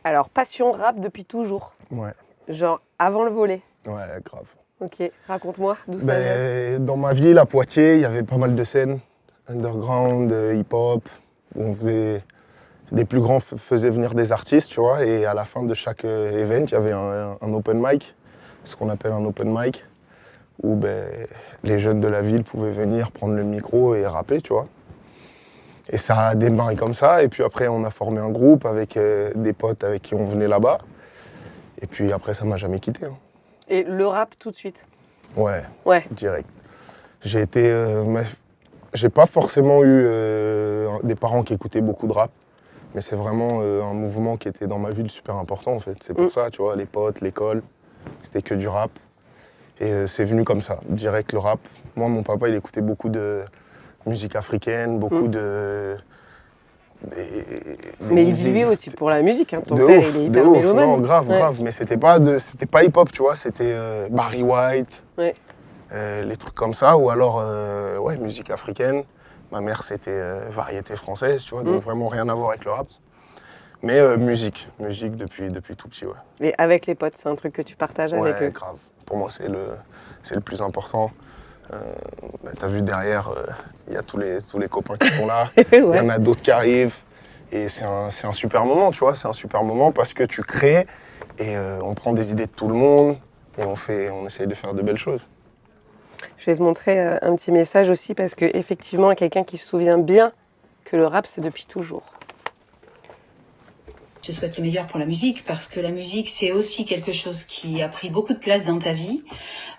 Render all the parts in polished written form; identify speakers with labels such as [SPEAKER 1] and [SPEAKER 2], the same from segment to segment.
[SPEAKER 1] Alors, passion rap depuis toujours.
[SPEAKER 2] Ouais,
[SPEAKER 1] Genre, avant le volet.
[SPEAKER 2] ouais, grave.
[SPEAKER 1] Ok, raconte-moi d'où ça vient.
[SPEAKER 2] Dans ma ville, à Poitiers, il y avait pas mal de scènes underground, hip-hop, où on faisait. Les plus grands faisaient venir des artistes, tu vois, et à la fin de chaque event, il y avait un open mic, ce qu'on appelle un open mic, où les jeunes de la ville pouvaient venir prendre le micro et rapper, tu vois. Et ça a démarré comme ça, et puis après on a formé un groupe avec des potes avec qui on venait là-bas, et puis après ça m'a jamais quitté. Hein.
[SPEAKER 1] Et le rap tout de suite.
[SPEAKER 2] Ouais,
[SPEAKER 1] Ouais.
[SPEAKER 2] direct. J'ai été, j'ai pas forcément eu des parents qui écoutaient beaucoup de rap, mais c'est vraiment un mouvement qui était dans ma ville super important en fait. C'est pour ça, tu vois, les potes, l'école, c'était que du rap. Et c'est venu comme ça, direct le rap. Moi, mon papa, il écoutait beaucoup de musique africaine, beaucoup de...
[SPEAKER 1] Mais il vivait aussi pour la musique, hein. Ton
[SPEAKER 2] de
[SPEAKER 1] père,
[SPEAKER 2] ouf,
[SPEAKER 1] il est
[SPEAKER 2] de
[SPEAKER 1] hyper
[SPEAKER 2] ouf.
[SPEAKER 1] mélomane.
[SPEAKER 2] Non, grave,
[SPEAKER 1] Ouais.
[SPEAKER 2] grave. Mais c'était pas hip-hop, tu vois, c'était Barry White,
[SPEAKER 1] Ouais.
[SPEAKER 2] les trucs comme ça, ou alors ouais, musique africaine. Ma mère, c'était variété française, tu vois, donc vraiment rien à voir avec le rap. Mais musique depuis tout petit, ouais.
[SPEAKER 1] Et avec les potes, c'est un truc que tu partages avec
[SPEAKER 2] Ouais,
[SPEAKER 1] eux.
[SPEAKER 2] grave. Pour moi, c'est le plus important. T'as vu derrière, il y a tous les copains qui sont là. Il y en a d'autres qui arrivent. Et c'est un super moment, tu vois. C'est un super moment parce que tu crées et on prend des idées de tout le monde et on essaye de faire de belles choses.
[SPEAKER 1] Je vais te montrer un petit message aussi parce qu'effectivement, quelqu'un qui se souvient bien que le rap, c'est depuis toujours.
[SPEAKER 3] Je souhaite le meilleur pour la musique parce que la musique, c'est aussi quelque chose qui a pris beaucoup de place dans ta vie.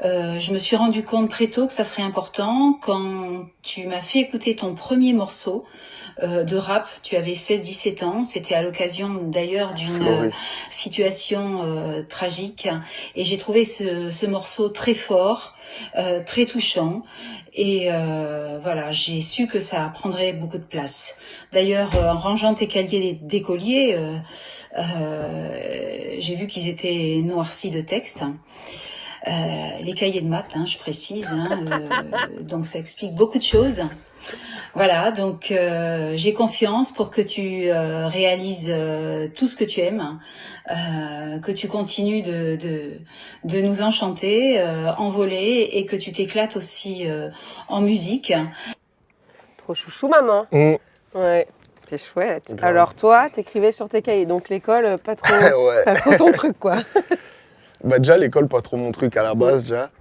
[SPEAKER 3] Je me suis rendu compte très tôt que ça serait important quand tu m'as fait écouter ton premier morceau de rap. Tu avais 16-17 ans. C'était à l'occasion d'ailleurs d'une situation tragique. Et j'ai trouvé ce morceau très fort, très touchant. Et voilà, j'ai su que ça prendrait beaucoup de place. D'ailleurs, en rangeant tes cahiers d'écolier, j'ai vu qu'ils étaient noircis de texte. Les cahiers de maths, hein, je précise. Donc ça explique beaucoup de choses. Voilà, donc j'ai confiance pour que tu réalises tout ce que tu aimes, que tu continues de nous enchanter, envoler et que tu t'éclates aussi en musique.
[SPEAKER 1] Trop chouchou, maman. Ouais, c'est chouette.
[SPEAKER 2] Grave.
[SPEAKER 1] Alors toi, t'écrivais sur tes cahiers, donc l'école, pas trop,
[SPEAKER 2] Ouais.
[SPEAKER 1] pas trop ton truc, quoi.
[SPEAKER 2] Bah déjà, l'école, pas trop mon truc à la base, déjà.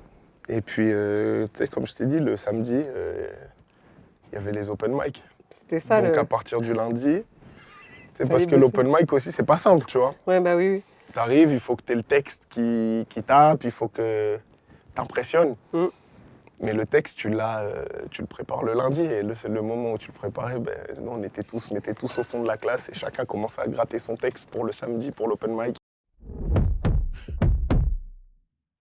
[SPEAKER 2] Et puis, tu sais, comme je t'ai dit, le samedi, il y avait les open mic.
[SPEAKER 1] C'était ça,
[SPEAKER 2] Donc à partir du lundi, c'est parce que
[SPEAKER 1] bosser.
[SPEAKER 2] l'open mic aussi, c'est pas simple, tu vois.
[SPEAKER 1] Ouais, bah oui.
[SPEAKER 2] T'arrives, il faut que t'aies le texte qui tape, il faut que t'impressionnes. Mais le texte, tu le prépares le lundi. Et c'est le moment où tu le préparais, nous, on était tous au fond de la classe et chacun commençait à gratter son texte pour le samedi, pour l'open mic.